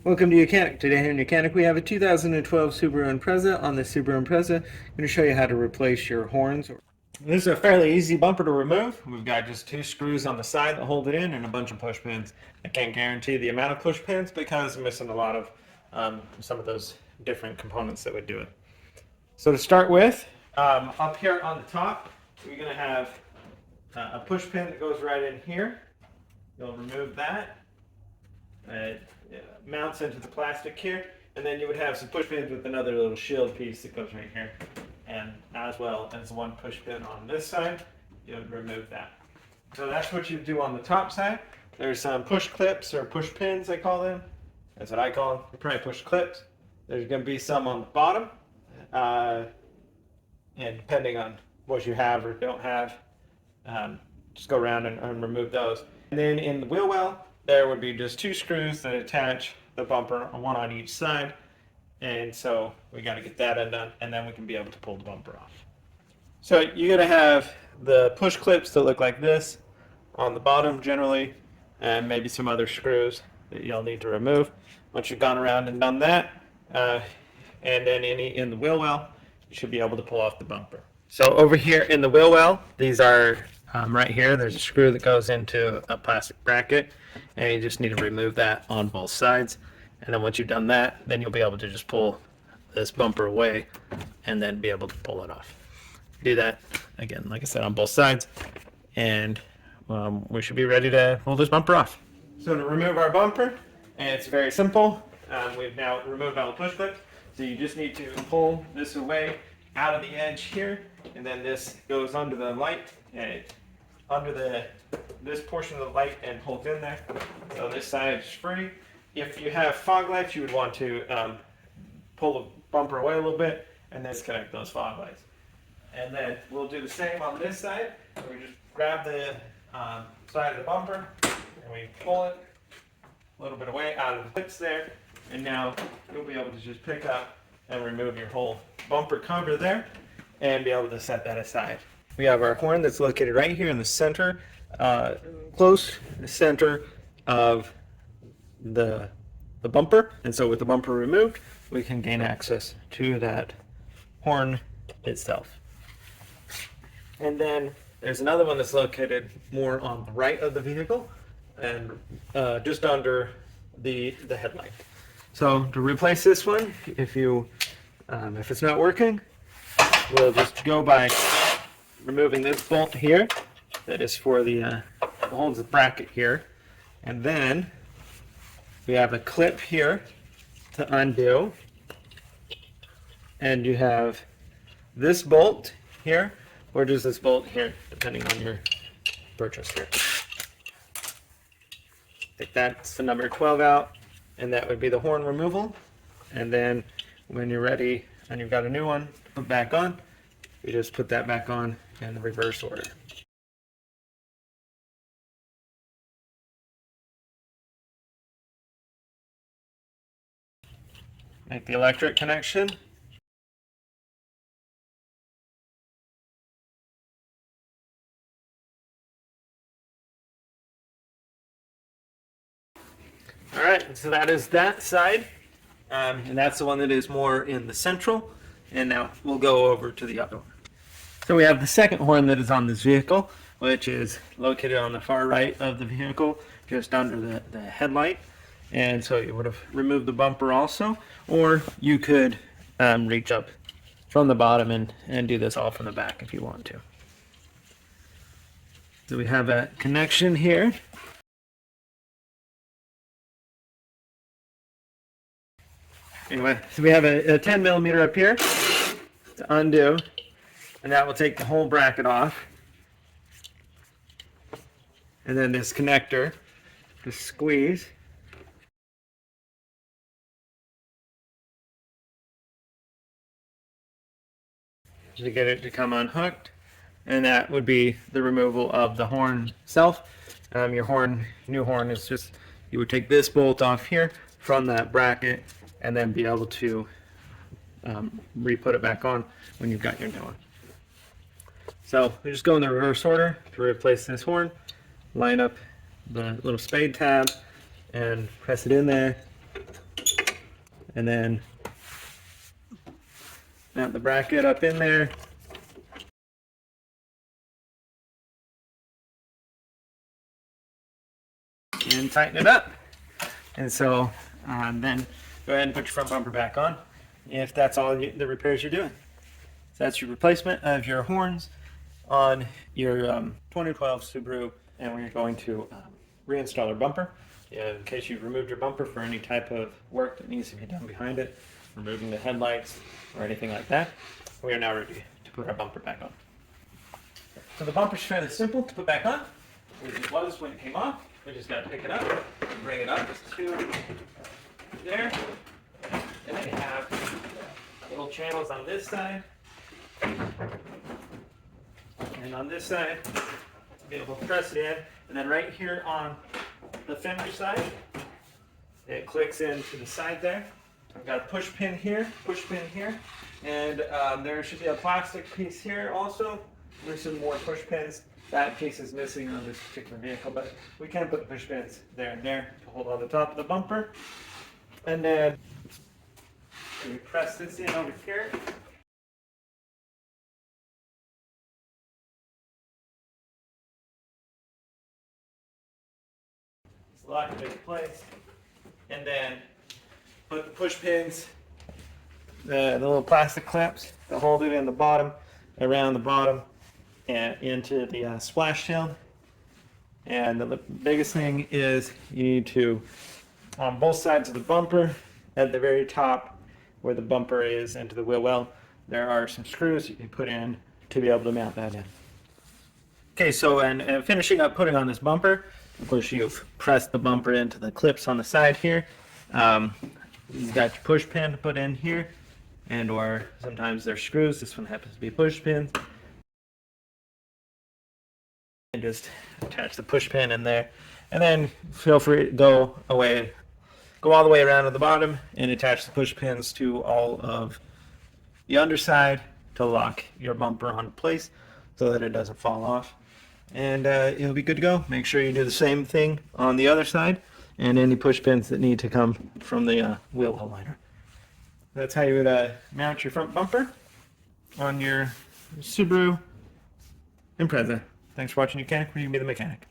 Welcome to YOUCANIC. Today here in YOUCANIC we have a 2012 Subaru Impreza. On this Subaru Impreza, I'm going to show you how to replace your horns. This is a fairly easy bumper to remove. We've got just two screws on the side that hold it in and a bunch of push pins. I can't guarantee the amount of push pins because I'm missing a lot of some of those different components that would do it. So to start with, up here on the top, we're going to have a push pin that goes right in here. You'll remove that. It mounts into the plastic here, and then you would have some push pins with another little shield piece that goes right here, and as well as one push pin on this side. You would remove that. So that's what you do on the top side. There's some push clips or push pins, I call them. That's what I call them. They're probably push clips. There's going to be some on the bottom, and depending on what you have or don't have, just go around and remove those. And then in the wheel well, there would be just two screws that attach the bumper, one on each side. And so we got to get that undone, and then we can be able to pull the bumper off. So you're going to have the push clips that look like this on the bottom generally, and maybe some other screws that you'll need to remove. Once you've gone around and done that, and then in the wheel well, you should be able to pull off the bumper. So over here in the wheel well, these are right here, there's a screw that goes into a plastic bracket, and you just need to remove that on both sides. And then once you've done that, then you'll be able to just pull this bumper away and then be able to pull it off. Do that again, like I said, on both sides, and we should be ready to pull this bumper off. So to remove our bumper, and it's very simple. We've now removed all the push clips, so you just need to pull this away out of the edge here, and then this goes under the light, and under this portion of the light, and holds in there. So this side is free. If you have fog lights, you would want to pull the bumper away a little bit and then disconnect those fog lights. And then we'll do the same on this side. We just grab the side of the bumper and we pull it a little bit away out of the clips there, and now you'll be able to just pick up and remove your whole bumper cover there and be able to set that aside. We have our horn that's located right here in the center, close center of the bumper, and so with the bumper removed, we can gain access to that horn itself. And then there's another one that's located more on the right of the vehicle, and just under the headlight. So to replace this one, if it's not working, we'll just go by removing this bolt here that is for the holds the bracket here, and then we have a clip here to undo, and you have this bolt here, or just this bolt here, depending on your purchase here. Take that's the number 12 out, and that would be the horn removal. And then when you're ready and you've got a new one to put back on, you just put that back on in the reverse order. Make the electric connection. All right, so that is that side, and that's the one that is more in the central. And now we'll go over to the other one. So we have the second horn that is on this vehicle, which is located on the far right of the vehicle, just under the headlight. And so you would have removed the bumper also, or you could reach up from the bottom and do this all from the back if you want to. So we have a connection here. Anyway, so we have a 10 millimeter up here to undo, and that will take the whole bracket off. And then this connector to squeeze. To get it to come unhooked, and that would be the removal of the horn itself. Your new horn is just, you would take this bolt off here from that bracket and then be able to re-put it back on when you've got your new one. So we just go in the reverse order to replace this horn. Line up the little spade tab and press it in there, and then mount the bracket up in there. And tighten it up. And so then go ahead and put your front bumper back on if that's all the repairs you're doing. So that's your replacement of your horns on your 2012 Subaru, and we're going to reinstall our bumper. In case you've removed your bumper for any type of work that needs to be done behind it, removing the headlights or anything like that, we are now ready to put our bumper back on. So the bumper's fairly simple to put back on, as it was when it came off. We just got to pick it up and bring it up to there. And then you have little channels on this side and on this side to be able to press it in. And then right here on the fender side, it clicks into the side there. I've got a push pin here, and there should be a plastic piece here also. There's some more push pins. That piece is missing on this particular vehicle, but we can put the push pins there and there to hold on the top of the bumper. And then we press this in over here. Just lock it into place. And then put the push pins, the little plastic clips to hold it in the bottom, around the bottom, and into the splash shield. And the biggest thing is you need to, on both sides of the bumper, at the very top where the bumper is into the wheel well, there are some screws you can put in to be able to mount that in. Okay, so and finishing up putting on this bumper, of course you've pressed the bumper into the clips on the side here. You've got your push pin to put in here, and or sometimes there's screws. This one happens to be push pins. And just attach the push pin in there, and then feel free to go all the way around to the bottom and attach the push pins to all of the underside to lock your bumper on place so that it doesn't fall off, and you'll be good to go. Make sure you do the same thing on the other side and any push pins that need to come from the wheel well liner. That's how you would mount your front bumper on your Subaru Impreza. Thanks for watching YOUCANIC, where you can be the mechanic.